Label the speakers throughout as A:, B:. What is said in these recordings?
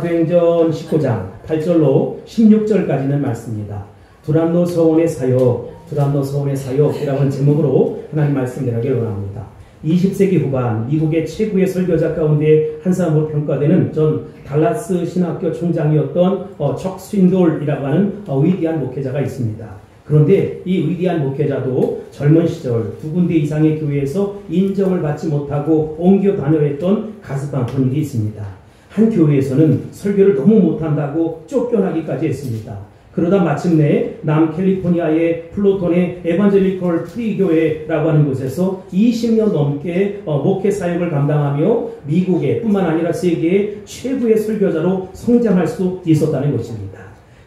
A: 사도행전 19장 8절로 16절까지는 말씀입니다. 두란노 서원의 사역, 두란노 서원의 사역이라는 하는 제목으로 하나님 말씀 드리기를 원합니다. 20세기 후반 미국의 최고의 설교자 가운데 한 사람으로 평가되는 전 달라스 신학교 총장이었던 척 스윈돌이라고 하는 위대한 목회자가 있습니다. 그런데 이 위대한 목회자도 젊은 시절 두 군데 이상의 교회에서 인정을 받지 못하고 옮겨 다녀했던 가슴 아픈 일이 있습니다. 한 교회에서는 설교를 너무 못한다고 쫓겨나기까지 했습니다. 그러다 마침내 남캘리포니아의 플로톤의 에반젤리컬 프리교회라고 하는 곳에서 20년 넘게 목회 사역을 감당하며 미국의 뿐만 아니라 세계의 최고의 설교자로 성장할 수 있었다는 것입니다.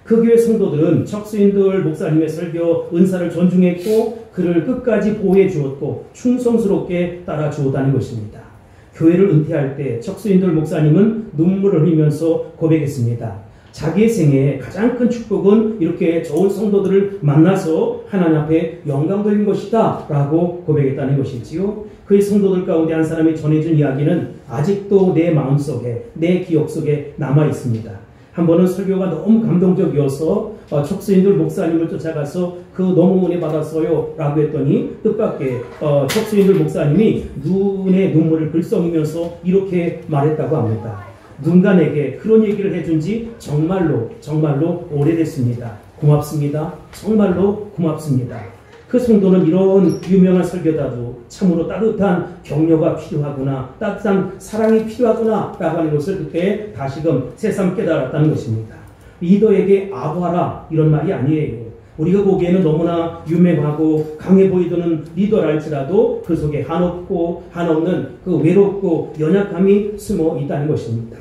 A: 그 교회 성도들은 척 스윈돌 목사님의 설교 은사를 존중했고 그를 끝까지 보호해 주었고 충성스럽게 따라 주었다는 것입니다. 교회를 은퇴할 때 척 스윈돌 목사님은 눈물을 흘리면서 고백했습니다. 자기의 생애 가장 큰 축복은 이렇게 좋은 성도들을 만나서 하나님 앞에 영광 돌린 것이다 라고 고백했다는 것이지요. 그의 성도들 가운데 한 사람이 전해준 이야기는 아직도 내 마음속에 내 기억 속에 남아 있습니다. 한 번은 설교가 너무 감동적이어서 척 스윈돌 목사님을 쫓아가서 그 너무 은혜 받았어요 라고 했더니 뜻밖의 척 스윈돌 목사님이 눈에 눈물을 글썽이면서 이렇게 말했다고 합니다. 누군가 내게 그런 얘기를 해준 지 정말로 오래됐습니다. 고맙습니다. 정말로 고맙습니다. 그 성도는 이런 유명한 설교자도 참으로 따뜻한 격려가 필요하구나, 따뜻한 사랑이 필요하구나 라고 하는 것을 그때 다시금 새삼 깨달았다는 것입니다. 리더에게 아부하라 이런 말이 아니에요. 우리가 보기에는 너무나 유명하고 강해 보이는 리더랄지라도 그 속에 한없는 그 외롭고 연약함이 숨어 있다는 것입니다.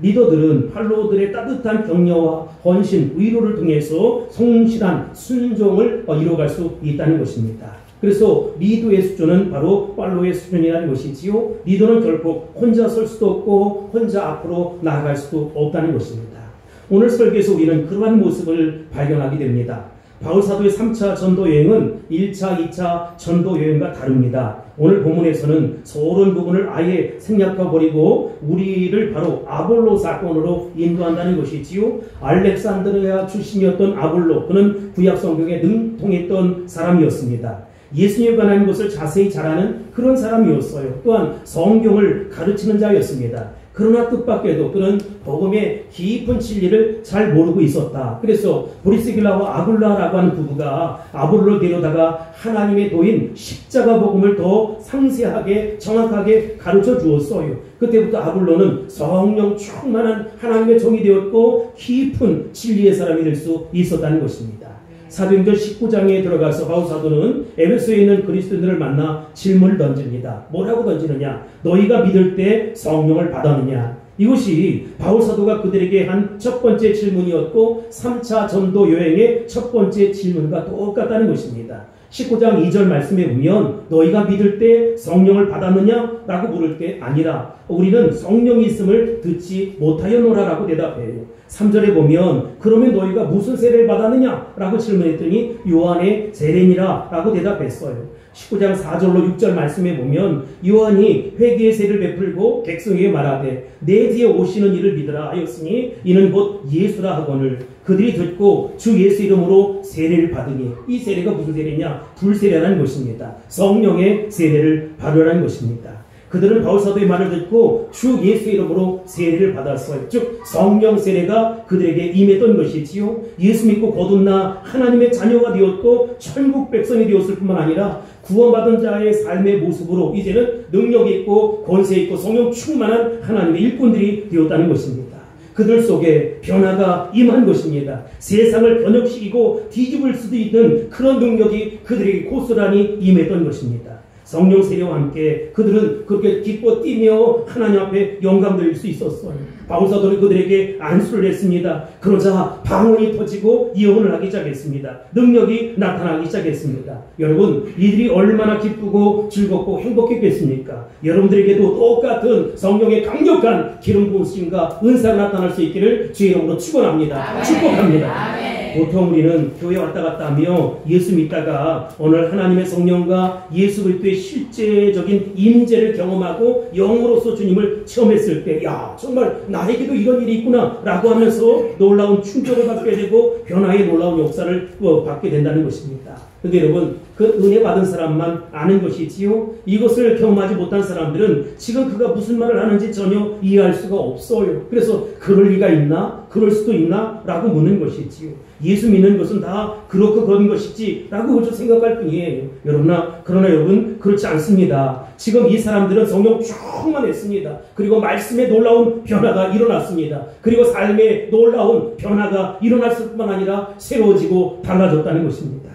A: 리더들은 팔로워들의 따뜻한 격려와 헌신, 위로를 통해서 성실한 순종을 이뤄갈 수 있다는 것입니다. 그래서 리더의 수준은 바로 팔로워의 수준이라는 것이지요. 리더는 결코 혼자 설 수도 없고 혼자 앞으로 나아갈 수도 없다는 것입니다. 오늘 설교에서 우리는 그러한 모습을 발견하게 됩니다. 바울사도의 3차 전도여행은 1차, 2차 전도여행과 다릅니다. 오늘 본문에서는 서론 부분을 아예 생략해버리고 우리를 바로 아볼로 사건으로 인도한다는 것이지요. 알렉산드리아 출신이었던 아볼로, 그는 구약 성경에 능통했던 사람이었습니다. 예수님에 관한 것을 자세히 잘 아는 그런 사람이었어요. 또한 성경을 가르치는 자였습니다. 그러나 뜻밖에도 그는 복음의 깊은 진리를 잘 모르고 있었다. 그래서 브리스길라와 아굴라라고 하는 부부가 아볼로를 데려다가 하나님의 도인 십자가 복음을 더 상세하게 정확하게 가르쳐 주었어요. 그때부터 아볼로는 성령 충만한 하나님의 종이 되었고 깊은 진리의 사람이 될 수 있었다는 것입니다. 사도행전 19장에 들어가서 바울사도는 에베소에 있는 그리스도인들을 만나 질문을 던집니다. 뭐라고 던지느냐? 너희가 믿을 때 성령을 받았느냐? 이것이 바울사도가 그들에게 한 첫 번째 질문이었고 3차 전도 여행의 첫 번째 질문과 똑같다는 것입니다. 19장 2절 말씀에 보면 너희가 믿을 때 성령을 받았느냐? 라고 물을 때 아니라 우리는 성령이 있음을 듣지 못하였노라 라고 대답해요. 3절에 보면 그러면 너희가 무슨 세례를 받았느냐? 라고 질문했더니 요한의 세례니라 라고 대답했어요. 19장 4절로 6절 말씀에 보면 요한이 회개의 세를 베풀고 백성에게 말하되 내 뒤에 오시는 이를 믿으라 하였으니 이는 곧 예수라 하거늘 그들이 듣고 주 예수 이름으로 세례를 받으니 이 세례가 무슨 세례냐? 불세례라는 것입니다. 성령의 세례를 받으라는 것입니다. 그들은 바울사도의 말을 듣고 주 예수 이름으로 세례를 받았어요. 즉 성령 세례가 그들에게 임했던 것이지요. 예수 믿고 거듭나 하나님의 자녀가 되었고 천국 백성이 되었을 뿐만 아니라 구원받은 자의 삶의 모습으로 이제는 능력 있고 권세 있고 성령 충만한 하나님의 일꾼들이 되었다는 것입니다. 그들 속에 변화가 임한 것입니다. 세상을 변혁시키고 뒤집을 수도 있는 그런 능력이 그들에게 고스란히 임했던 것입니다. 성령 세례와 함께 그들은 그렇게 기뻐 뛰며 하나님 앞에 영광 돌릴 수 있었어요. 바울사도는 그들에게 안수를 했습니다. 그러자 방언이 터지고 예언을 하기 시작했습니다. 능력이 나타나기 시작했습니다. 여러분, 이들이 얼마나 기쁘고 즐겁고 행복했겠습니까? 여러분들에게도 똑같은 성령의 강력한 기름 부으심과 은사가 나타날 수 있기를 주의 이름으로 축원합니다. 축복합니다. 보통 우리는 교회 왔다 갔다 하며 예수 믿다가 오늘 하나님의 성령과 예수 그리스도의 실제적인 임재를 경험하고 영으로서 주님을 체험했을 때, 야, 정말 나에게도 이런 일이 있구나 라고 하면서 놀라운 충격을 받게 되고 변화의 놀라운 역사를 받게 된다는 것입니다. 그런데 여러분, 그 은혜 받은 사람만 아는 것이지요. 이것을 경험하지 못한 사람들은 지금 그가 무슨 말을 하는지 전혀 이해할 수가 없어요. 그래서 그럴 리가 있나? 그럴 수도 있나? 라고 묻는 것이지요. 예수 믿는 것은 다 그렇고 그런 것이지 라고 그저 생각할 뿐이에요. 그러나 여러분, 그렇지 않습니다. 지금 이 사람들은 성령 충만했습니다. 그리고 말씀에 놀라운 변화가 일어났습니다. 그리고 삶에 놀라운 변화가 일어났을 뿐만 아니라 새로워지고 달라졌다는 것입니다.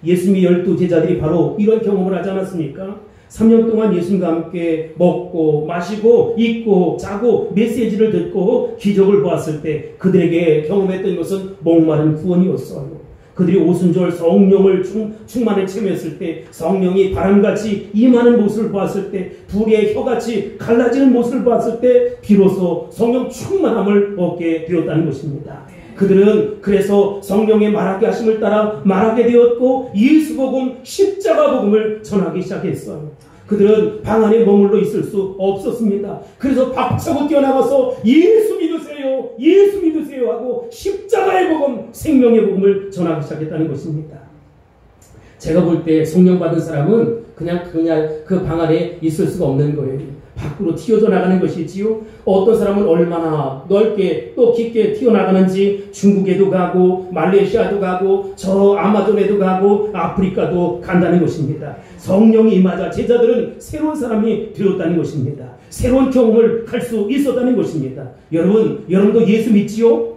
A: 예수님의 12 제자들이 바로 이런 경험을 하지 않았습니까? 3년 동안 예수님과 함께 먹고 마시고 입고 자고 메시지를 듣고 기적을 보았을 때 그들에게 경험했던 것은 목마른 구원이었어요. 그들이 오순절 성령을 충만에 체험했을 때 성령이 바람같이 임하는 모습을 보았을 때 불의 혀같이 갈라지는 모습을 보았을 때 비로소 성령 충만함을 얻게 되었다는 것입니다. 그들은 그래서 성령의 말하게 하심을 따라 말하게 되었고 예수복음 십자가 복음을 전하기 시작했어요. 그들은 방 안에 머물러 있을 수 없었습니다. 그래서 박차고 뛰어나가서 예수 믿으세요, 예수 믿으세요 하고 십자가의 복음, 생명의 복음을 전하기 시작했다는 것입니다. 제가 볼 때 성령 받은 사람은 그냥 그 방 안에 있을 수가 없는 거예요. 밖으로 튀어져 나가는 것이지요. 어떤 사람은 얼마나 넓게 또 깊게 튀어나가는지 중국에도 가고 말레이시아도 가고 저 아마존에도 가고 아프리카도 간다는 것입니다. 성령이 임하자 제자들은 새로운 사람이 되었다는 것입니다. 새로운 경험을 할 수 있었다는 것입니다. 여러분도 예수 믿지요?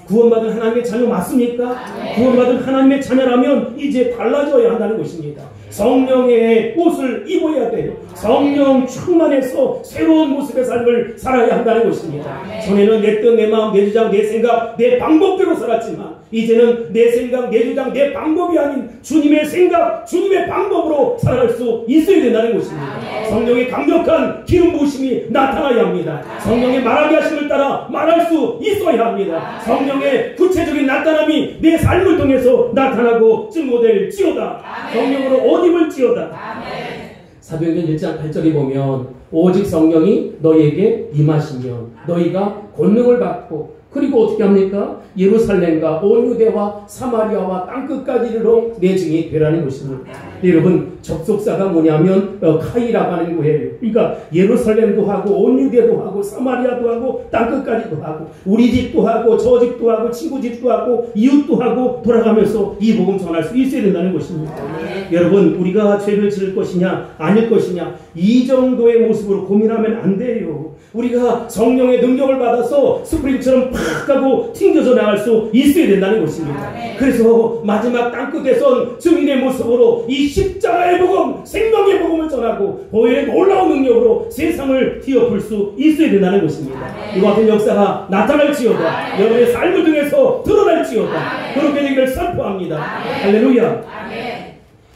A: 구원받은 하나님의 자녀 맞습니까? 구원받은 하나님의 자녀라면 이제 달라져야 한다는 것입니다. 성령의 옷을 입어야 돼요. 성령 충만해서 새로운 모습의 삶을 살아야 한다는 것입니다. 전에는 내 뜻, 내 마음, 내 주장, 내 생각, 내 방법대로 살았지만 이제는 내 생각, 내 주장, 내 방법이 아닌 주님의 생각, 주님의 방법으로 살아갈 수 있어야 된다는 것입니다. 성령의 강력한 기름 부으심이 나타나야 합니다. 성령의 말하게 하심을 따라 말할 수 있어야 합니다. 성령의 구체적인 나타남이 내 삶을 통해서 나타나고 증거될지어다. 성령으로 옷 입을지어다. 사도행전 1장 8절에 보면 오직 성령이 너희에게 임하시면 너희가 권능을 받고 그리고 어떻게 합니까? 예루살렘과 온 유대와 사마리아와 땅끝까지 이르러 내 증이 되라는 것입니다. 여러분, 접속사가 뭐냐면 카이라고 하는 거예요. 그러니까 예루살렘도 하고 온 유대도 하고 사마리아도 하고 땅끝까지도 하고 우리 집도 하고 저 집도 하고 친구 집도 하고 이웃도 하고 돌아가면서 이 복음 전할 수 있어야 된다는 것입니다. 여러분, 우리가 죄를 지을 것이냐 아닐 것이냐 이 정도의 모습으로 고민하면 안 돼요. 우리가 성령의 능력을 받아서 스프링처럼 팍 하고 튕겨져 나갈 수 있어야 된다는 것입니다. 그래서 마지막 땅끝에선 증인의 모습으로 이 십자가의 복음, 생명의 복음을 전하고 보혈의 놀라운 능력으로 세상을 뒤엎을 수 있어야 된다는 것입니다. 이와 같은 역사가 나타날지어다. 여러분의 삶을 통해서 드러날지어다. 그렇게 되기를 선포합니다. 할렐루야.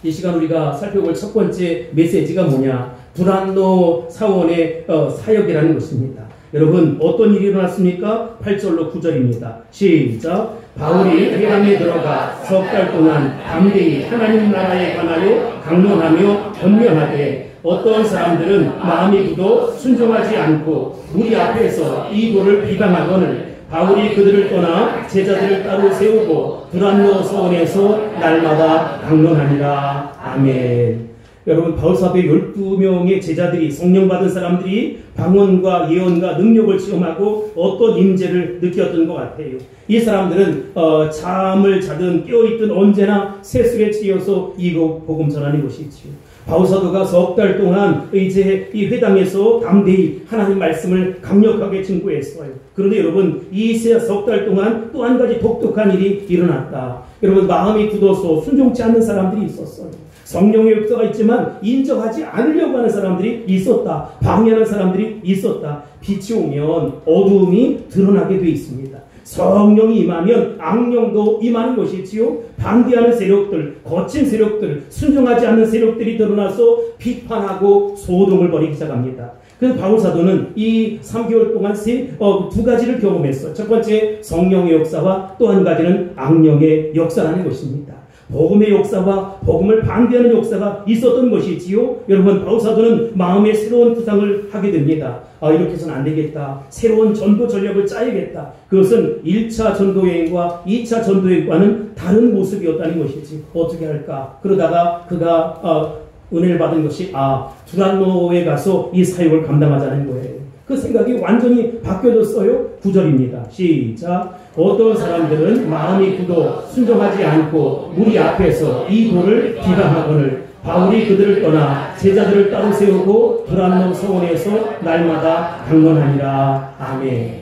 A: 이 시간 우리가 살펴볼 첫 번째 메시지가 뭐냐? 두란노 사원의 사역이라는 것입니다. 여러분, 어떤 일이 일어났습니까? 8절로 9절입니다. 시작. 바울이 회당에 들어가 석 달 동안 담대히 하나님 나라에 관하여 강론하며 변명하되 어떤 사람들은 마음이 굳어 순종하지 않고 우리 앞에서 이 도를 비방하거늘 바울이 그들을 떠나 제자들을 따로 세우고 두란노 서원에서 날마다 강론하니라. 아멘. 여러분, 바울사도의 12명의 제자들이, 성령 받은 사람들이 방언과 예언과 능력을 체험하고 어떤 임재를 느꼈던 것 같아요. 이 사람들은 잠을 자든 깨어있든 언제나 세술에 치여서 이 복음 전하는 것이지요. 바울사도가 석 달 동안 이제 이 회당에서 담대히 하나님 말씀을 강력하게 증거했어요. 그런데 여러분, 이 석 달 동안 또 한 가지 독특한 일이 일어났다. 여러분, 마음이 굳어서 순종치 않는 사람들이 있었어요. 성령의 역사가 있지만 인정하지 않으려고 하는 사람들이 있었다. 방해하는 사람들이 있었다. 빛이 오면 어두움이 드러나게 되어 있습니다. 성령이 임하면 악령도 임하는 것이지요. 반대하는 세력들, 거친 세력들, 순종하지 않는 세력들이 드러나서 비판하고 소동을 벌이기 시작합니다. 그래서 바울사도는 이 3개월 동안 두 가지를 경험했어요. 첫 번째 성령의 역사와 또 한 가지는 악령의 역사라는 것입니다. 복음의 역사와 복음을 반대하는 역사가 있었던 것이지요. 여러분, 바울사도는 마음의 새로운 구상을 하게 됩니다. 이렇게 해서는 안 되겠다. 새로운 전도 전략을 짜야겠다. 그것은 1차 전도여행과 2차 전도여행과는 다른 모습이었다는 것이지. 어떻게 할까? 그러다가 그가 은혜를 받은 것이 두란노에 가서 이 사역을 감당하자는 거예요. 그 생각이 완전히 바뀌어졌어요. 9절입니다. 시작. 어떤 사람들은 마음이 굳어 순종하지 않고 우리 앞에서 이 돌을 비방하거늘 바울이 그들을 떠나 제자들을 따로 세우고 두란노 서원에서 날마다 방문하니라. 아멘.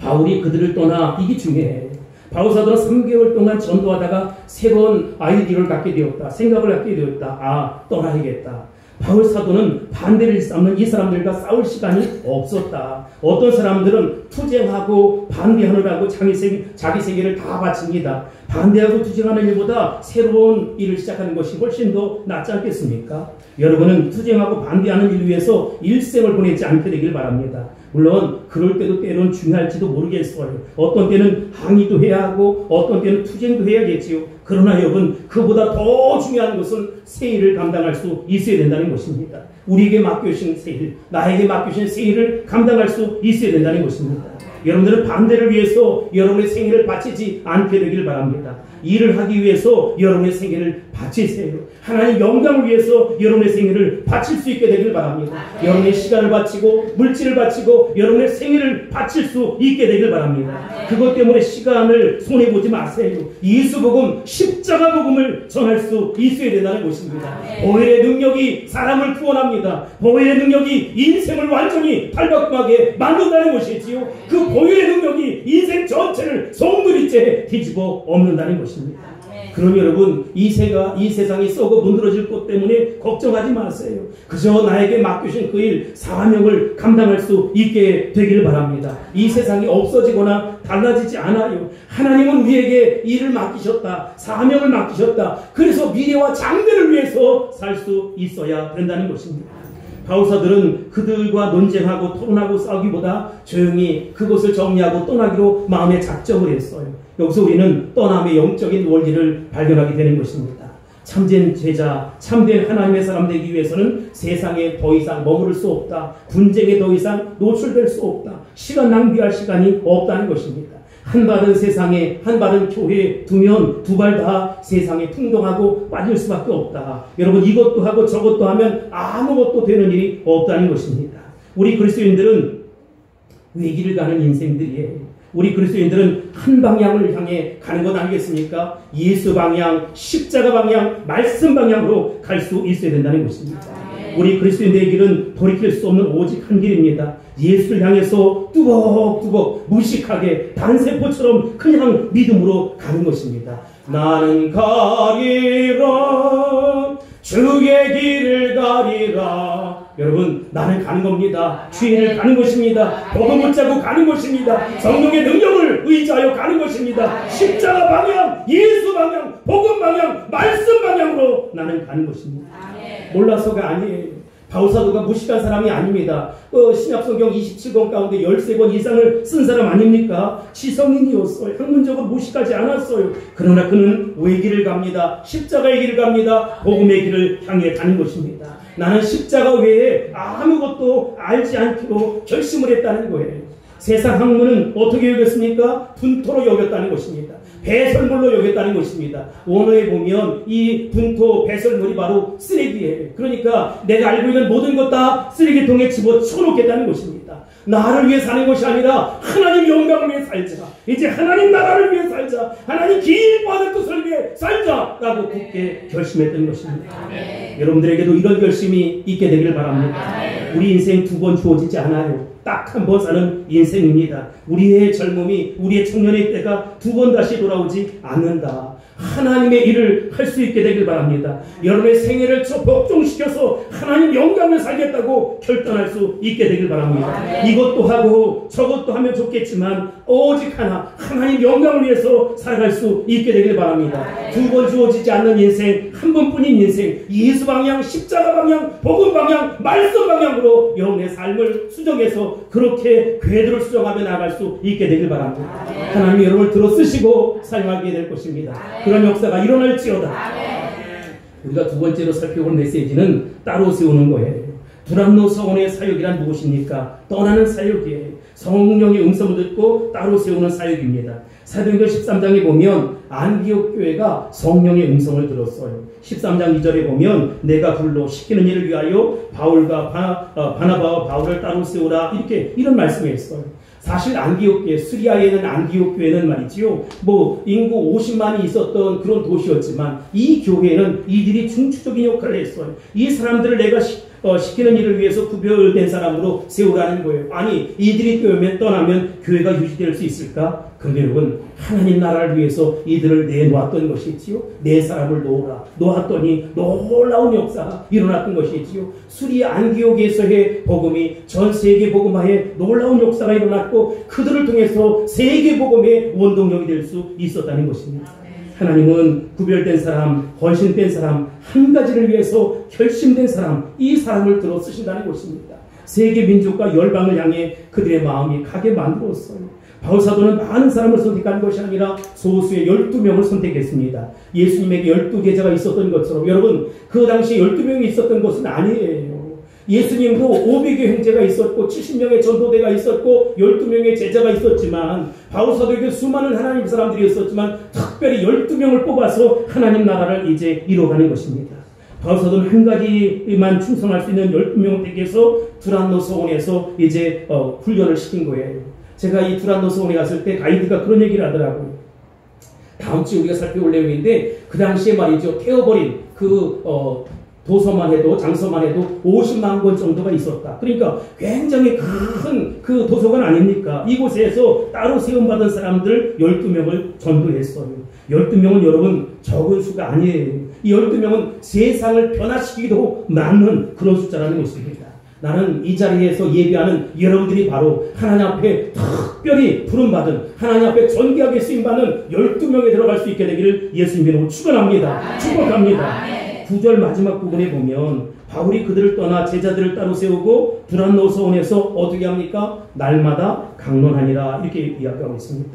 A: 바울이 그들을 떠나, 이게 중요해요. 바울사도는 3개월 동안 전도하다가 새로운 아이디어를 갖게 되었다. 생각을 갖게 되었다. 떠나야겠다. 바울사도는 반대를 쌓는 이 사람들과 싸울 시간이 없었다. 어떤 사람들은 투쟁하고 반대하느라고 자기 세계를 다 바칩니다. 반대하고 투쟁하는 일보다 새로운 일을 시작하는 것이 훨씬 더 낫지 않겠습니까? 여러분은 투쟁하고 반대하는 일 위해서 일생을 보내지 않게 되길 바랍니다. 물론 그럴 때도 때로는 중요할지도 모르겠어요. 어떤 때는 항의도 해야 하고 어떤 때는 투쟁도 해야겠지요. 그러나 여러분, 그보다 더 중요한 것은 새 일을 감당할 수 있어야 된다는 것입니다. 우리에게 맡겨주신 새 일, 나에게 맡겨주신 새 일을 감당할 수 있어야 된다는 것입니다. 여러분들은 반대를 위해서 여러분의 생애를 바치지 않게 되길 바랍니다. 일을 하기 위해서 여러분의 생애를 바치세요. 하나님 영광을 위해서 여러분의 생애를 바칠 수 있게 되길 바랍니다. 여러분의 시간을 바치고 물질을 바치고 여러분의 생애를 바칠 수 있게 되길 바랍니다. 그것 때문에 시간을 손해보지 마세요. 예수복음, 십자가 복음을 전할 수 있어야 된다는 것입니다. 보혈의 능력이 사람을 구원합니다. 보혈의 능력이 인생을 완전히 탈바꿈하게 만든다는 것이지요. 그 보혈의 능력이 인생 전체를 송두리째 뒤집어 엎는다는 것입니다. 그럼 여러분, 이 세상이 썩어 문드러질 것 때문에 걱정하지 마세요. 그저 나에게 맡겨진 그 일, 사명을 감당할 수 있게 되기를 바랍니다. 이 세상이 없어지거나 달라지지 않아요. 하나님은 우리에게 일을 맡기셨다. 사명을 맡기셨다. 그래서 미래와 장래를 위해서 살 수 있어야 된다는 것입니다. 바울사들은 그들과 논쟁하고 토론하고 싸우기보다 조용히 그것을 정리하고 떠나기로 마음에 작정을 했어요. 여기서 우리는 떠남의 영적인 원리를 발견하게 되는 것입니다. 참된 제자, 참된 하나님의 사람 되기 위해서는 세상에 더 이상 머무를 수 없다. 분쟁에 더 이상 노출될 수 없다. 시간 낭비할 시간이 없다는 것입니다. 한 발은 세상에, 한 발은 교회에 두면 두 발 다 세상에 풍덩하고 빠질 수밖에 없다. 여러분, 이것도 하고 저것도 하면 아무것도 되는 일이 없다는 것입니다. 우리 그리스도인들은 외길을 가는 인생들이에요. 우리 그리스도인들은 한 방향을 향해 가는 것 아니겠습니까? 예수 방향, 십자가 방향, 말씀 방향으로 갈 수 있어야 된다는 것입니다. 우리 그리스도인들의 길은 돌이킬 수 없는 오직 한 길입니다. 예수를 향해서 뚜벅뚜벅 무식하게 단세포처럼 그냥 믿음으로 가는 것입니다. 나는 가리라 주의 길을 가리라. 여러분, 나는 가는 겁니다. 주인을 가는 것입니다. 복음 붙잡고 가는 것입니다. 성령의 능력을 의지하여 가는 것입니다. 십자가 방향, 예수 방향, 복음 방향, 말씀 방향으로 나는 가는 것입니다. 몰라서가 아니에요. 바울사도가 무식한 사람이 아닙니다. 신약성경 27권 가운데 13권 이상을 쓴 사람 아닙니까? 지성인이었어요. 학문적으로 무식하지 않았어요. 그러나 그는 외길을 갑니다. 십자가의 길을 갑니다. 복음의 길을 향해 가는 것입니다. 나는 십자가 외에 아무것도 알지 않기로 결심을 했다는 거예요. 세상 학문은 어떻게 여겼습니까? 분토로 여겼다는 것입니다. 배설물로 여겼다는 것입니다. 원어에 보면 이 분토, 배설물이 바로 쓰레기예요. 그러니까 내가 알고 있는 모든 것 다 쓰레기통에 집어쳐놓겠다는 것입니다. 나를 위해 사는 것이 아니라 하나님 영광을 위해 살자. 이제 하나님 나라를 위해 살자. 하나님 기뻐하는 뜻을 위해 살자라고 굳게 결심했던 것입니다. 여러분들에게도 이런 결심이 있게 되기를 바랍니다. 우리 인생 두 번 주어지지 않아요. 딱 한 번 사는 인생입니다. 우리의 젊음이, 우리의 청년의 때가 두 번 다시 돌아오지 않는다. 하나님의 일을 할 수 있게 되길 바랍니다. 여러분의 생애를 복종시켜서 하나님 영광을 살겠다고 결단할 수 있게 되길 바랍니다. 이것도 하고 저것도 하면 좋겠지만 오직 하나님 영광을 위해서 살아갈 수 있게 되길 바랍니다. 두 번 주어지지 않는 인생, 한 번뿐인 인생, 예수 방향, 십자가 방향, 복음 방향, 말씀 방향으로 여러분의 삶을 수정해서 그렇게 궤도를 수정하며 나갈 수 있게 되길 바랍니다. 하나님이 여러분을 들어 쓰시고 사용하게 될 것입니다. 그런 역사가 일어날지어다. 우리가 두 번째로 살펴볼 메시지는 따로 세우는 거예요. 두란노 서원의 사역이란 무엇입니까? 떠나는 사역이에요. 성령의 음성을 듣고 따로 세우는 사역입니다. 사도행전 13장에 보면 안디옥 교회가 성령의 음성을 들었어요. 13장 2절에 보면 내가 불러 시키는 일을 위하여 바울과 바나바와 바울을 따로 세우라, 이런 말씀을 했어요. 사실 안디옥 교회, 수리아에 있는 안디옥 교회는 말이지요, 인구 50만이 있었던 그런 도시였지만 이 교회는 이들이 중추적인 역할을 했어요. 이 사람들을 내가 시키는 일을 위해서 구별된 사람으로 세우라는 거예요. 아니, 이들이 떠나면 교회가 유지될 수 있을까? 그런데 여러분, 하나님 나라를 위해서 이들을 내놓았던 것이지요. 네 사람을 놓았더니 놀라운 역사가 일어났던 것이지요. 수리아 안디옥에서의 복음이 전 세계 복음화에 놀라운 역사가 일어났고 그들을 통해서 세계 복음의 원동력이 될 수 있었다는 것입니다. 하나님은 구별된 사람, 헌신된 사람, 한 가지를 위해서 결심된 사람, 이 사람을 들어 쓰신다는 것입니다. 세계 민족과 열방을 향해 그들의 마음이 가게 만들었어요. 바울사도는 많은 사람을 선택한 것이 아니라 소수의 12명을 선택했습니다. 예수님에게 12계자가 있었던 것처럼 여러분, 그 당시에 12명이 있었던 것은 아니에요. 예수님도 500의 형제가 있었고 70명의 전도대가 있었고 12명의 제자가 있었지만 바울사도에게 수많은 하나님 사람들이 있었지만 특별히 12명을 뽑아서 하나님 나라를 이제 이뤄가는 것입니다. 바울사도는 한 가지만 충성할 수 있는 12명을 택해서 두란노 서원에서 이제 훈련을 시킨 거예요. 제가 이 두란노 서원에 갔을 때 가이드가 그런 얘기를 하더라고요. 다음 주에 우리가 살펴볼 내용인데 그 당시에 말이죠, 태워버린 도서만 해도, 장서만 해도 50만 권 정도가 있었다. 그러니까 굉장히 큰 그 도서관 아닙니까? 이곳에서 따로 세움받은 사람들 12명을 전도했어요. 12명은 여러분 적은 수가 아니에요. 이 12명은 세상을 변화시키기도 맞는 그런 숫자라는 것입니다. 나는 이 자리에서 예배하는 여러분들이 바로 하나님 앞에 특별히 부름받은, 하나님 앞에 존귀하게 쓰임받는 12명에 들어갈 수 있게 되기를 예수님의 이름으로 축원합니다. 축복합니다. 9절 마지막 부분에 보면 바울이 그들을 떠나 제자들을 따로 세우고 두란노 서원에서 어떻게 합니까? 날마다 강론하니라, 이렇게 이야기하고 있습니다.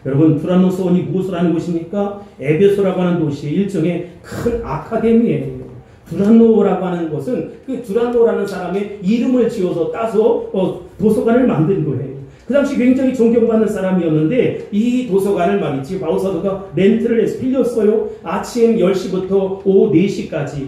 A: 여러분, 두란노 서원이 무엇을 하는 곳입니까? 에베소라고 하는 도시, 일종의 큰 아카데미예요. 두란노라고 하는 것은 그 두란노라는 사람의 이름을 지어서 따서 도서관을 만든 거예요. 그 당시 굉장히 존경받는 사람이었는데 이 도서관을 말이지 바울사도가 렌트를 해서 빌렸어요. 아침 10시부터 오후 4시까지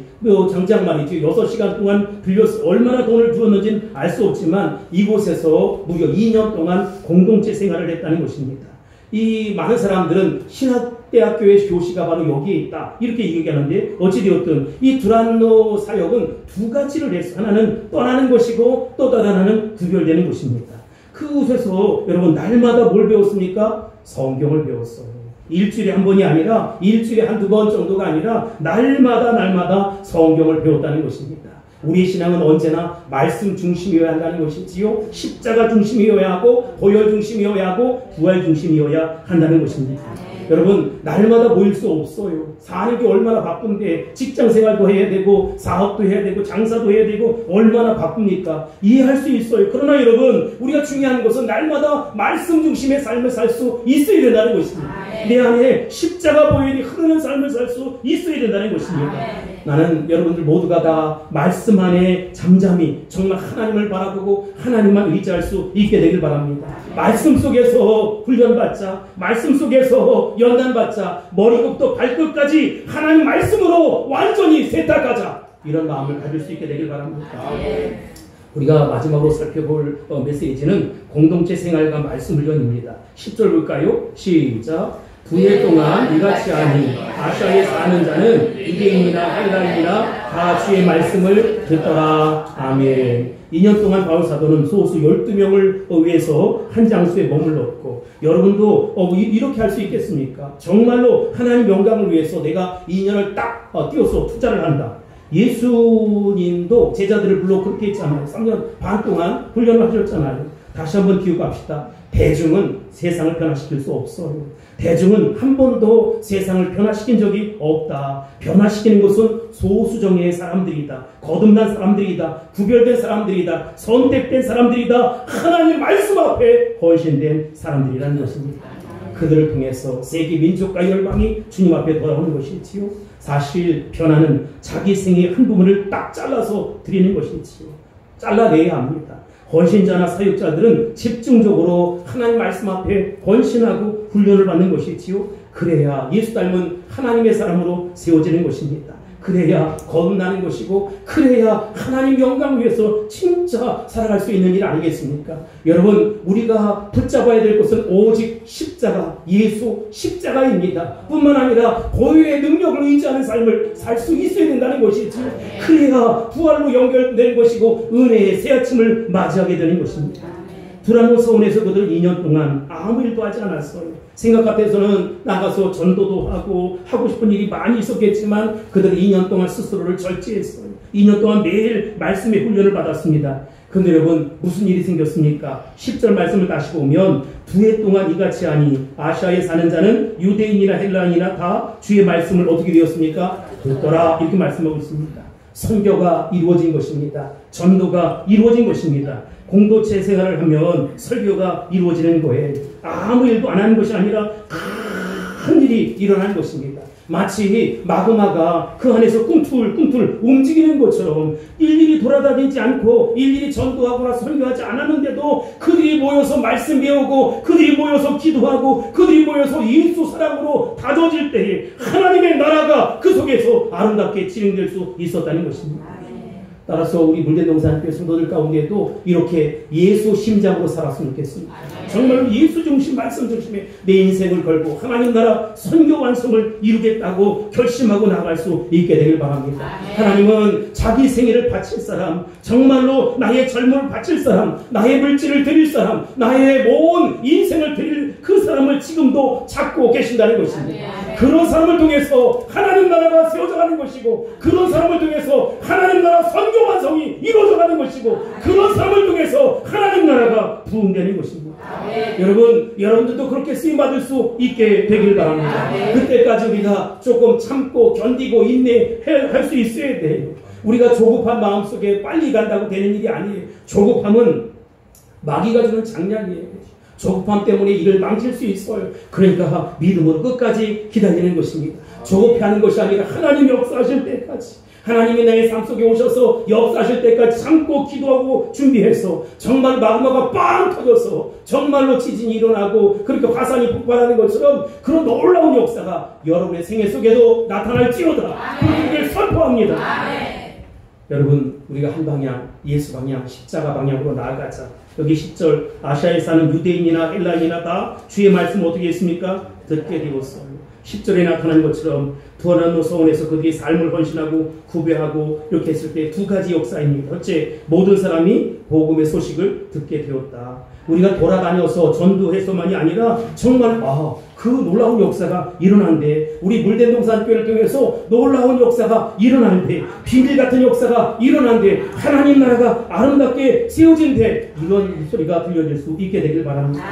A: 장장 말이지 6시간 동안 빌렸어. 얼마나 돈을 주었는지는 알 수 없지만 이곳에서 무려 2년 동안 공동체 생활을 했다는 것입니다. 이 많은 사람들은 신학대학교의 교시가 바로 여기에 있다, 이렇게 얘기하는데 어찌되었든 이 두란노 사역은 두 가지를 했어요. 하나는 떠나는 것이고 또 다른 하나는 구별되는 것입니다. 그곳에서 여러분 날마다 뭘 배웠습니까? 성경을 배웠어요. 일주일에 한 번이 아니라 일주일에 한두 번 정도가 아니라 날마다 성경을 배웠다는 것입니다. 우리 신앙은 언제나 말씀 중심이어야 한다는 것이지요. 십자가 중심이어야 하고 보혈 중심이어야 하고 부활 중심이어야 한다는 것입니다. 여러분, 날마다 모일 수 없어요. 사는 게 얼마나 바쁜데 직장 생활도 해야 되고 사업도 해야 되고 장사도 해야 되고 얼마나 바쁩니까? 이해할 수 있어요. 그러나 여러분, 우리가 중요한 것은 날마다 말씀 중심의 삶을 살 수 있어야 된다는 것입니다. 내 안에 십자가 보혈이 흐르는 삶을 살 수 있어야 된다는 것입니다. 나는 여러분들 모두가 다 말씀 안에 잠잠히 정말 하나님을 바라보고 하나님만 의지할 수 있게 되길 바랍니다. 말씀 속에서 훈련받자, 말씀 속에서 연단받자, 머리부터 발끝까지 하나님 말씀으로 완전히 세탁하자, 이런 마음을 가질 수 있게 되길 바랍니다. 우리가 마지막으로 살펴볼 메시지는 공동체 생활과 말씀 훈련입니다. 10절 볼까요? 시작. 2해 동안 이같이 하니 아시아에 사는 자는 유대인이나 헬라인이나 다 주의 말씀을 듣더라. 아멘. 2년 동안 바울 사도는 소수 12명을 위해서 한 장소에 머물렀고, 여러분도 이렇게 할 수 있겠습니까? 정말로 하나님 영광을 위해서 내가 2년을 딱 띄워서 투자를 한다. 예수님도 제자들을 불러 그렇게 했잖아요. 3년 반 동안 훈련을 하셨잖아요. 다시 한번 기억합시다. 대중은 세상을 변화시킬 수 없어요. 대중은 한 번도 세상을 변화시킨 적이 없다. 변화시키는 것은 소수정예의 사람들이다. 거듭난 사람들이다. 구별된 사람들이다. 선택된 사람들이다. 하나님 말씀 앞에 헌신된 사람들이라는 것입니다. 그들을 통해서 세계 민족과 열방이 주님 앞에 돌아오는 것이지요. 사실 변화는 자기 생의 한 부분을 딱 잘라서 드리는 것이지요. 잘라내야 합니다. 헌신자나 사역자들은 집중적으로 하나님 말씀 앞에 헌신하고 훈련을 받는 것이지요. 그래야 예수 닮은 하나님의 사람으로 세워지는 것입니다. 그래야 거듭나는 것이고, 그래야 하나님 영광 위해서 진짜 살아갈 수 있는 일 아니겠습니까? 여러분, 우리가 붙잡아야 될 것은 오직 십자가, 예수 십자가입니다. 뿐만 아니라 고유의 능력을 의지하는 삶을 살 수 있어야 된다는 것이지. 그래야 부활로 연결된 것이고 은혜의 새 아침을 맞이하게 되는 것입니다. 두란노 서원에서 그들 2년 동안 아무 일도 하지 않았어요. 생각 같아서는 나가서 전도도 하고 싶은 일이 많이 있었겠지만 그들은 2년 동안 스스로를 절제했어요. 2년 동안 매일 말씀의 훈련을 받았습니다. 그런데 여러분, 무슨 일이 생겼습니까? 10절 말씀을 다시 보면 두 해 동안 이같이 하니 아시아에 사는 자는 유대인이나 헬라인이나 다 주의 말씀을 어떻게 되었습니까? 듣더라. 이렇게 말씀하고 있습니다. 선교가 이루어진 것입니다. 전도가 이루어진 것입니다. 공동체 생활을 하면 설교가 이루어지는 거예요. 아무 일도 안 하는 것이 아니라 큰 일이 일어나는 것입니다. 마치 마그마가 그 안에서 꿈틀꿈틀 움직이는 것처럼 일일이 돌아다니지 않고 일일이 전도하거나 설교하지 않았는데도 그들이 모여서 말씀 배우고 그들이 모여서 기도하고 그들이 모여서 예수 사랑으로 다져질 때에 하나님의 나라가 그 속에서 아름답게 진행될 수 있었다는 것입니다. 따라서 우리 물대동산교회 성도들 가운데도 이렇게 예수 심장으로 살았으면 좋겠습니다. 정말 예수 중심, 말씀 중심에 내 인생을 걸고 하나님 나라 선교 완성을 이루겠다고 결심하고 나아갈 수 있게 되길 바랍니다. 하나님은 자기 생애를 바칠 사람, 정말로 나의 젊음을 바칠 사람, 나의 물질을 드릴 사람, 나의 온 인생을 드릴 그 사람을 지금도 찾고 계신다는 것입니다. 그런 사람을 통해서 하나님 나라가 세워져가는 것이고, 그런 사람을 통해서 하나님 나라 선교 완성이 이루어져가는 것이고, 그런 사람을 통해서 하나님 나라가 부흥되는 것입니다. 여러분들도 그렇게 쓰임받을 수 있게 되길 바랍니다. 그때까지 우리가 조금 참고 견디고 인내할 수 있어야 돼요. 우리가 조급한 마음속에 빨리 간다고 되는 일이 아니에요. 조급함은 마귀가 주는 장난이에요. 조급함 때문에 일을 망칠 수 있어요. 그러니까 믿음으로 끝까지 기다리는 것입니다. 조급해하는 것이 아니라 하나님이 역사하실 때까지, 하나님이 나의 삶 속에 오셔서 역사하실 때까지 참고 기도하고 준비해서 정말 마그마가 빵 터져서 정말로 지진이 일어나고 그렇게 화산이 폭발하는 것처럼 그런 놀라운 역사가 여러분의 생애 속에도 나타날지어다. 그를 선포합니다. 여러분, 우리가 한 방향, 예수 방향, 십자가 방향으로 나아가자. 여기 10절, 아시아에 사는 유대인이나 헬라인이나 다 주의 말씀 어떻게 했습니까? 듣게 되었어요. 10절에 나타난 것처럼 두란노 서원에서 그들이 삶을 헌신하고 구배하고 이렇게 했을 때 두 가지 역사입니다. 첫째, 모든 사람이 복음의 소식을 듣게 되었다. 우리가 돌아다녀서 전도해서만이 아니라 정말 그 놀라운 역사가 일어난대. 우리 물대동산교회를 통해서 놀라운 역사가 일어난대. 비밀 같은 역사가 일어난대. 하나님 나라가 아름답게 세워진대. 이런 소리가 들려질 수 있게 되길 바랍니다.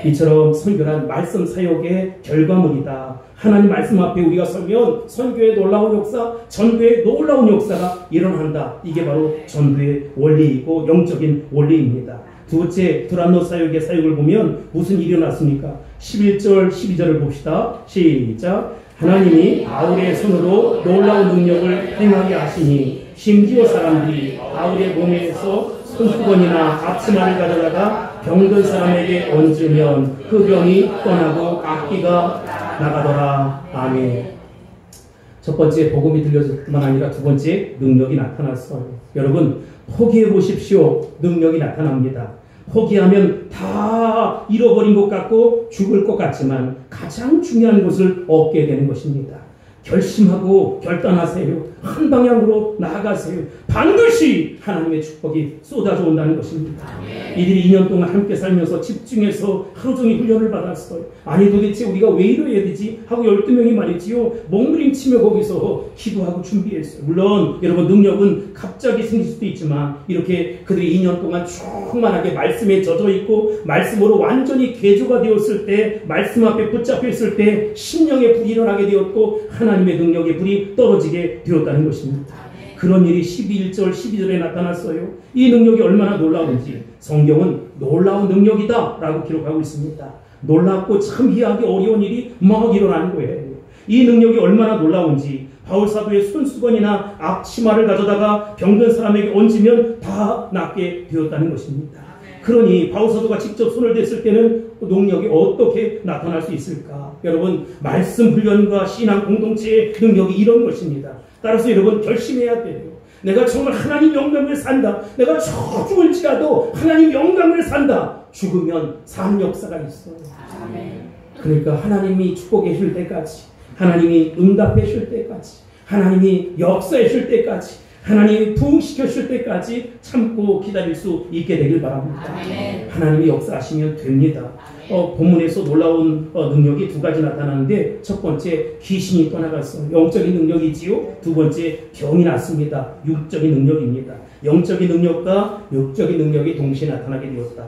A: 이처럼 선교란 말씀 사역의 결과물이다. 하나님 말씀 앞에 우리가 서면 선교의 놀라운 역사, 전도의 놀라운 역사가 일어난다. 이게 바로 전도의 원리이고 영적인 원리입니다. 두 번째, 두란노 사역의 사역을 보면 무슨 일이 일어났습니까? 11절, 12절을 봅시다. 시작. 하나님이 바울의 손으로 놀라운 능력을 행하게 하시니 심지어 사람들이 바울의 몸에서 손수건이나 앞치마를 가져다가 병든 사람에게 얹으면 그 병이 떠나고 악기가 나가더라. 아멘. 첫 번째, 복음이 들려질 뿐만 아니라 두 번째, 능력이 나타났어요. 여러분, 포기해 보십시오. 능력이 나타납니다. 포기하면 다 잃어버린 것 같고 죽을 것 같지만 가장 중요한 것을 얻게 되는 것입니다. 결심하고 결단하세요. 한 방향으로 나아가세요. 반드시 하나님의 축복이 쏟아져 온다는 것입니다. 이들이 2년 동안 함께 살면서 집중해서 하루 종일 훈련을 받았어요. 아니 도대체 우리가 왜 이래야 되지? 하고 12명이 말이지요. 몸부림치며 거기서 기도하고 준비했어요. 물론 여러분 능력은 갑자기 생길 수도 있지만 이렇게 그들이 2년 동안 충만하게 말씀에 젖어 있고 말씀으로 완전히 개조가 되었을 때 말씀 앞에 붙잡혀 있을 때 심령의 불이 일어나게 되었고 하나님의 능력의 불이 떨어지게 되었다는 것입니다. 그런 일이 12절 12절에 나타났어요. 이 능력이 얼마나 놀라운지 성경은 놀라운 능력이다 라고 기록하고 있습니다. 놀랍고 참 이해하기 어려운 일이 막 일어나는 거예요. 이 능력이 얼마나 놀라운지 바울사도의 손수건이나 앞치마를 가져다가 병든 사람에게 얹으면 다 낫게 되었다는 것입니다. 그러니 바울사도가 직접 손을 댔을 때는 능력이 어떻게 나타날 수 있을까? 여러분 말씀 훈련과 신앙 공동체의 능력이 이런 것입니다. 따라서 여러분 결심해야 돼요. 내가 정말 하나님 영광을 산다. 내가 죽을지라도 하나님 영광을 산다. 죽으면 산 역사가 있어요. 그러니까 하나님이 축복해 줄 때까지, 하나님이 응답해 줄 때까지, 하나님이 역사해 줄 때까지, 하나님이 부흥시켜 줄 때까지 참고 기다릴 수 있게 되길 바랍니다. 하나님이 역사하시면 됩니다. 본문에서 놀라운 능력이 두 가지 나타나는데 첫 번째 귀신이 떠나갔어요. 영적인 능력이지요. 두 번째 병이 났습니다. 육적인 능력입니다. 영적인 능력과 육적인 능력이 동시에 나타나게 되었다.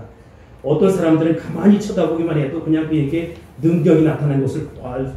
A: 어떤 사람들은 가만히 쳐다보기만 해도 그냥 그에게 능력이 나타나는 것을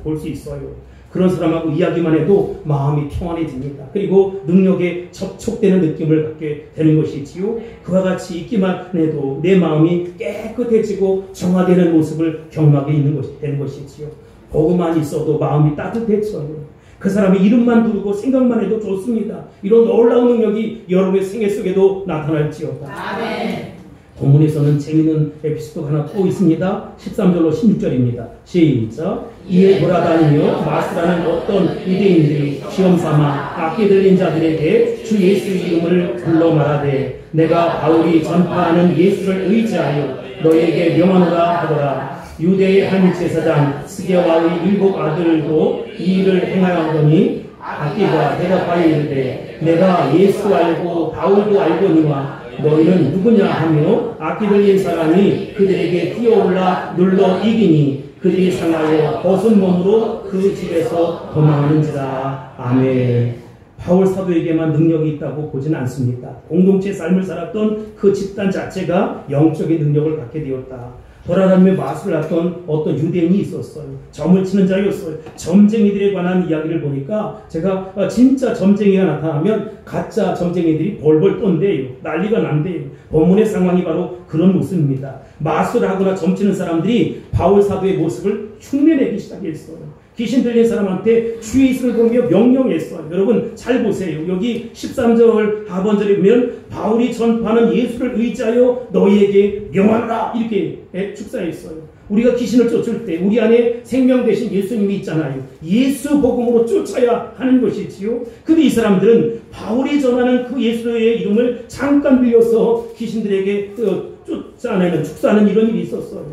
A: 볼 수 있어요. 그런 사람하고 이야기만 해도 마음이 평안해집니다. 그리고 능력에 접촉되는 느낌을 갖게 되는 것이지요. 그와 같이 있기만 해도 내 마음이 깨끗해지고 정화되는 모습을 경험하게 되는 것이지요. 보고만 있어도 마음이 따뜻해져요. 그 사람의 이름만 부르고 생각만 해도 좋습니다. 이런 놀라운 능력이 여러분의 생애 속에도 나타날지어다. 아멘. 본문에서는 재미있는 에피소드가 하나 또 있습니다. 13절로 16절입니다. 시작. 이에 돌아다니며 마스라는 어떤 유대인들이 시험삼아 악기 들린 자들에게 주 예수의 이름을 불러 말하되 내가 바울이 전파하는 예수를 의지하여 너에게 명하노라 하더라. 유대의 한 제사장 스게와의 7 아들도 이 일을 행하였더니 악기가 대답하여 이르되 내가 예수 알고 바울도 알거니와 너희는 누구냐 하며 악기 들린 사람이 그들에게 뛰어올라 눌러 이기니 그들이 상하여 벗은 몸으로 그 집에서 도망하는지라. 아멘. 바울 사도에게만 능력이 있다고 보지는 않습니다. 공동체 삶을 살았던 그 집단 자체가 영적인 능력을 갖게 되었다. 돌아다니며 마술을 했던 어떤 유대인이 있었어요. 점을 치는 자였어요. 점쟁이들에 관한 이야기를 보니까 제가 진짜 점쟁이가 나타나면 가짜 점쟁이들이 벌벌 떤대요. 난리가 난대요. 본문의 상황이 바로 그런 모습입니다. 마술을 하거나 점치는 사람들이 바울 사도의 모습을 흉내내기 시작했어요. 귀신 들린 사람한테 주 예수를 보며 명령했어요. 여러분 잘 보세요. 여기 13절 하반절에 보면 바울이 전파하는 예수를 의지하여 너희에게 명하노라 이렇게 축사했어요. 우리가 귀신을 쫓을 때 우리 안에 생명 되신 예수님이 있잖아요. 예수 복음으로 쫓아야 하는 것이지요. 근데 이 사람들은 바울이 전하는 그 예수의 이름을 잠깐 빌려서 귀신들에게 쫓아내는 축사하는 이런 일이 있었어요.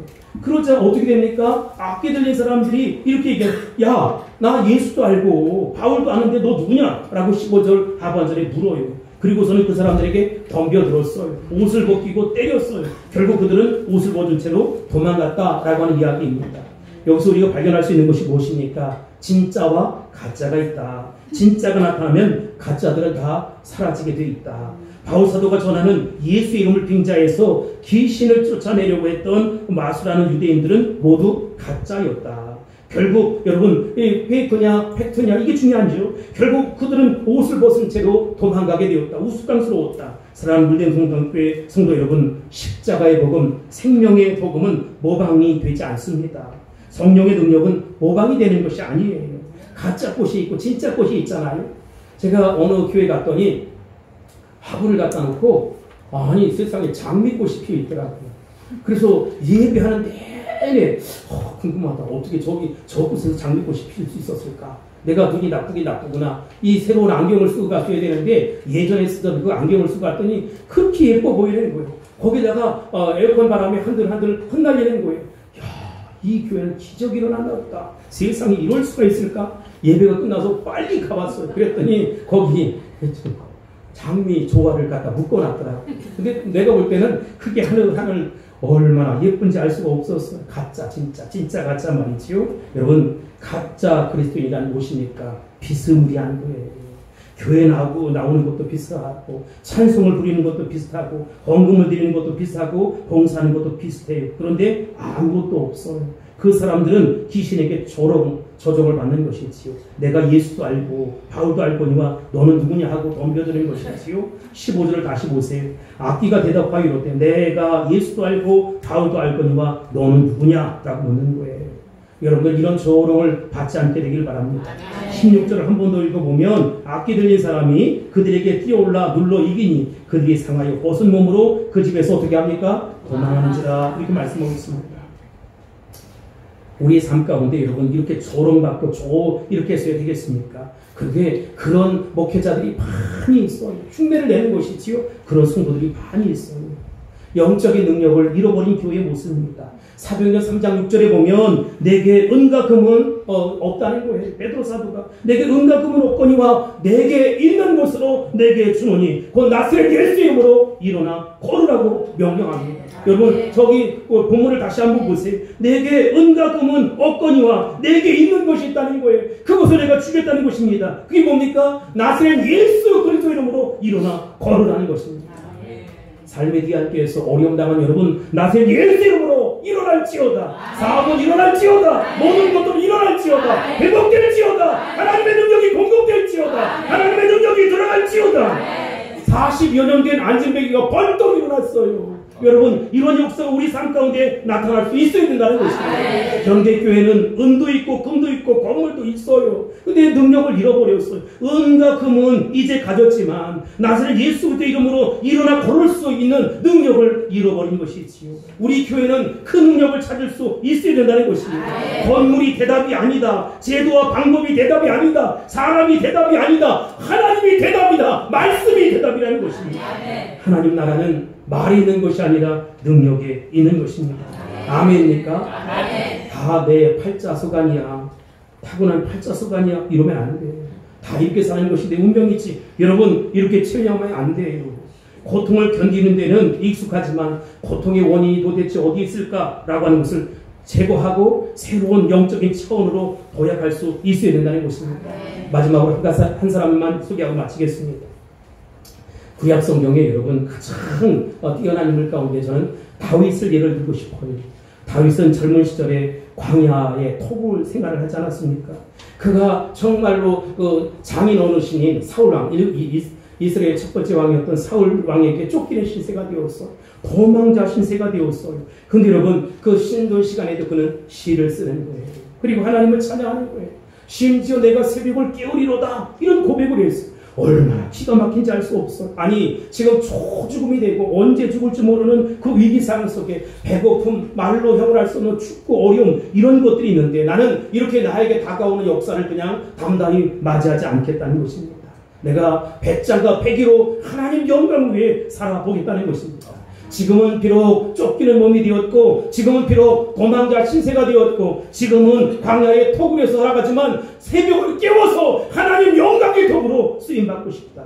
A: 그러자 어떻게 됩니까? 악기 들린 사람들이 이렇게 얘기해요. 야, 나 예수도 알고 바울도 아는데 너 누구냐? 라고 15절 하반절에 물어요. 그리고서는 그 사람들에게 덤벼들었어요. 옷을 벗기고 때렸어요. 결국 그들은 옷을 벗은 채로 도망갔다라고 하는 이야기입니다. 여기서 우리가 발견할 수 있는 것이 무엇입니까? 진짜와 가짜가 있다. 진짜가 나타나면 가짜들은 다 사라지게 되어 있다. 바울 사도가 전하는 예수의 이름을 빙자해서 귀신을 쫓아내려고 했던 마술하는 유대인들은 모두 가짜였다. 결국 여러분 페이크냐 팩트냐 이게 중요한지요. 결국 그들은 옷을 벗은 채로 도망가게 되었다. 우스꽝스러웠다. 사랑하는 물된 성도교회 성도 여러분, 십자가의 복음, 생명의 복음은 모방이 되지 않습니다. 성령의 능력은 모방이 되는 것이 아니에요. 가짜 꽃이 있고 진짜 꽃이 있잖아요. 제가 어느 교회 갔더니 화분을 갖다 놓고 아니 세상에 장미꽃이 피어 있더라고요. 그래서 예배하는 내내 궁금하다. 어떻게 저 곳에서 장미꽃이 피울 수 있었을까? 내가 눈이 나쁘구나. 이 새로운 안경을 쓰고 갔어야 되는데 예전에 쓰던 그 안경을 쓰고 갔더니 그렇게 예뻐 보이는 거예요. 거기다가 에어컨 바람에 한들 흩날리는 거예요. 야, 이 교회는 기적이 일어난다 보다. 세상에 이럴 수가 있을까? 예배가 끝나서 빨리 가봤어요. 그랬더니 거기 장미 조화를 갖다 묶어놨더라고. 근데 내가 볼 때는 그게 하늘 얼마나 예쁜지 알 수가 없었어요. 가짜 진짜 가짜 말이지요. 여러분 가짜 그리스도인이란 무엇입니까? 비스무리한 거예요. 교회 나오는 것도 비슷하고 찬송을 부리는 것도 비슷하고 헌금을 드리는 것도 비슷하고 봉사하는 것도 비슷해요. 그런데 아무것도 없어요. 그 사람들은 귀신에게 조종을 받는 것이지요. 내가 예수도 알고 바울도 알거니와 너는 누구냐 하고 덤벼드는 것이지요. 15절을 다시 보세요. 악기가 대답하여 이르되 내가 예수도 알고 바울도 알거니와 너는 누구냐 라고 묻는 거예요. 여러분들 이런 조롱을 받지 않게 되길 바랍니다. 16절을 한 번 더 읽어보면 악기 들린 사람이 그들에게 뛰어올라 눌러 이기니 그들이 상하여 벗은 몸으로 그 집에서 어떻게 합니까? 도망하는지라 이렇게 말씀하고 있습니다. 우리의 삶 가운데 여러분 이렇게 조롱받고 이렇게 했어야 되겠습니까? 그게 그런 목회자들이 많이 있어요. 흉내를 내는 것이지요. 그런 성도들이 많이 있어요. 영적인 능력을 잃어버린 교회의 모습입니다. 사도행전 3장 6절에 보면 내게 은과 금은 없다는 거예요. 베드로 사도가 내게 은과 금은 없거니와 내게 있는 것으로 내게 주노니 곧 나사렛 예수의 이름으로 일어나 걸으라고 명령합니다. 여러분 저기 본문을 다시 한번 보세요. 내게 은과 금은 없거니와 내게 있는 것이 있다는 거예요. 그것을 내가 주겠다는 것입니다. 그게 뭡니까? 나사렛 예수 그리스도 이름으로 일어나 걸으라는 것입니다. 삶의 뒤안길에서 어려움 당한 여러분 나사렛 예수 이름으로 일어날지어다. 사업은 일어날지어다. 모든 것들은 일어날지어다. 회복될지어다. 하나님의 능력이 공급될지어다. 하나님의 능력이 들어갈지어다. 40여 년 된 안진뱅이가 벌떡 일어났어요. 여러분 이런 역사가 우리 삶 가운데 나타날 수 있어야 된다는 것입니다. 현대교회는 은도 있고 금도 있고 건물도 있어요. 근데 능력을 잃어버렸어요. 은과 금은 이제 가졌지만 나사렛 예수 그리스도 이름으로 일어나 걸을 수 있는 능력을 잃어버린 것이지요. 우리 교회는 그 능력을 찾을 수 있어야 된다는 것입니다. 건물이 대답이 아니다. 제도와 방법이 대답이 아니다. 사람이 대답이 아니다. 하나님이 대답이다. 말씀이 대답이라는 것입니다. 하나님 나라는 말이 있는 것이 아니라 능력에 있는 것입니다. 아멘입니까? 다 내 팔자소관이야. 타고난 팔자소관이야. 이러면 안 돼. 다 이렇게 사는 것이 내 운명이지. 여러분 이렇게 체험하면 안 돼요. 고통을 견디는 데는 익숙하지만 고통의 원인이 도대체 어디 있을까라고 하는 것을 제거하고 새로운 영적인 차원으로 도약할 수 있어야 된다는 것입니다. 마지막으로 한 사람만 소개하고 마치겠습니다. 구약 성경에 여러분 가장 뛰어난 인물 가운데 저는 다윗을 예를 들고 싶어요. 다윗은 젊은 시절에 광야의 토굴 생활을 하지 않았습니까? 그가 정말로 장인 어르신인 사울왕, 이스라엘 첫 번째 왕이었던 사울 왕에게 쫓기는 신세가 되었어. 도망자 신세가 되었어요. 근데 여러분 그 신도 시간에도 그는 시를 쓰는 거예요. 그리고 하나님을 찬양하는 거예요. 심지어 내가 새벽을 깨우리로다 이런 고백을 했어요. 얼마나 기가 막힌지 알 수 없어. 아니 지금 초죽음이 되고 언제 죽을지 모르는 그 위기상황 속에 배고픔, 말로 형을 할 수 없는 춥고 어려움 이런 것들이 있는데 나는 이렇게 나에게 다가오는 역사를 그냥 담담히 맞이하지 않겠다는 것입니다. 내가 배짱과 패기로 하나님 영광 위에 살아보겠다는 것입니다. 지금은 비록 쫓기는 몸이 되었고 지금은 비록 도망자 신세가 되었고 지금은 광야의 토굴에서 살아가지만 새벽을 깨워서 하나님 영광의 도구로 쓰임받고 싶다.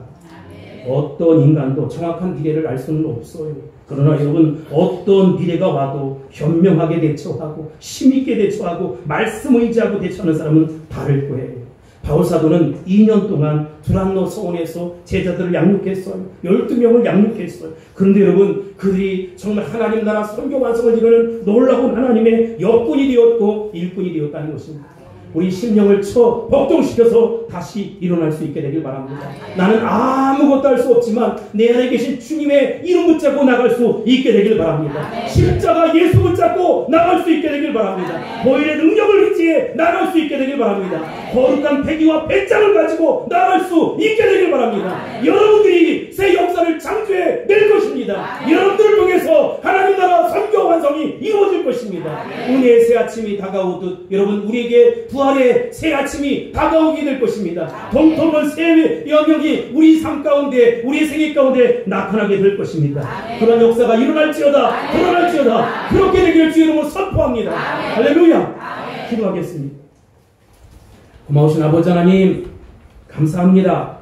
A: 어떤 인간도 정확한 미래를 알 수는 없어요. 그러나 여러분 어떤 미래가 와도 현명하게 대처하고 힘있게 대처하고 말씀 의지하고 대처하는 사람은 다를 거예요. 바울사도는 2년 동안 두란노 서원에서 제자들을 양육했어요. 12명을 양육했어요. 그런데 여러분 그들이 정말 하나님 나라 선교 완성을 이루는 놀라운 하나님의 역군이 되었고 일꾼이 되었다는 것입니다. 우리 심령을 복종시켜서 다시 일어날 수 있게 되길 바랍니다. 나는 아무것도 할 수 없지만 내 안에 계신 주님의 이름 붙잡고 나갈 수 있게 되길 바랍니다. 십자가 예수 붙잡고 나갈 수 있게 되길 바랍니다. 보일의 능력을 의지해 나갈 수 있게 되길 바랍니다. 거룩한 패기와 배짱을 가지고 나갈 수 있게 되길 바랍니다. 여러분들이 새 역사를 창조해 낼 것입니다. 여러분들을 통해서 하나님 나라 선교 완성이 이루어질 것입니다. 은혜의 새 아침이 다가오듯 여러분 우리에게 부활의 새 아침이 다가오게 될 것입니다. 동통한 새 영역이 우리 삶 가운데 우리의 생애 가운데 나타나게 될 것입니다. 그런 역사가 일어날지어다 드러날지어다 그렇게 되기를 주의 이름으로 선포합니다. 할렐루야. 기도하겠습니다. 고마우신 아버지 하나님 감사합니다.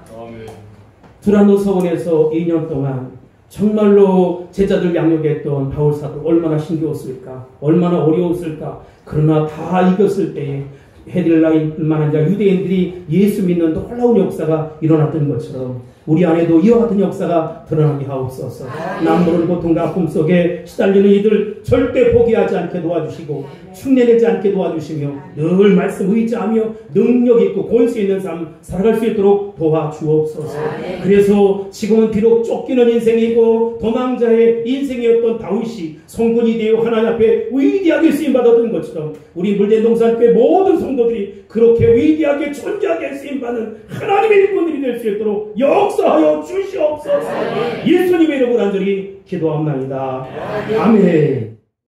A: 두란노 서원에서 2년 동안 정말로 제자들 양육했던 바울 사도 얼마나 힘겨웠을까, 얼마나 어려웠을까. 그러나 다 이겼을 때에 헤들라일 만한 자 유대인들이 예수 믿는 놀라운 역사가 일어났던 것처럼 우리 안에도 이와 같은 역사가 드러나게 하옵소서. 남모르는 고통과 아픔 속에 시달리는 이들 절대 포기하지 않게 도와주시고 흉내내지 않게 도와주시며 늘 말씀 의지하며 능력 있고 권세 있는 삶 살아갈 수 있도록 도와주옵소서. 그래서 지금은 비록 쫓기는 인생이고 도망자의 인생이었던 다윗이 성군이 되어 하나님 앞에 위대하게 쓰임받았던 것처럼 우리 물된 동산교회 모든 성도들이 그렇게 위대하게 존재하게 쓰임받는 하나님의 일꾼들이 될 수 있도록 역사하여 주시옵소서. 예수님의 이름으로 간절히 기도합니다. 아멘.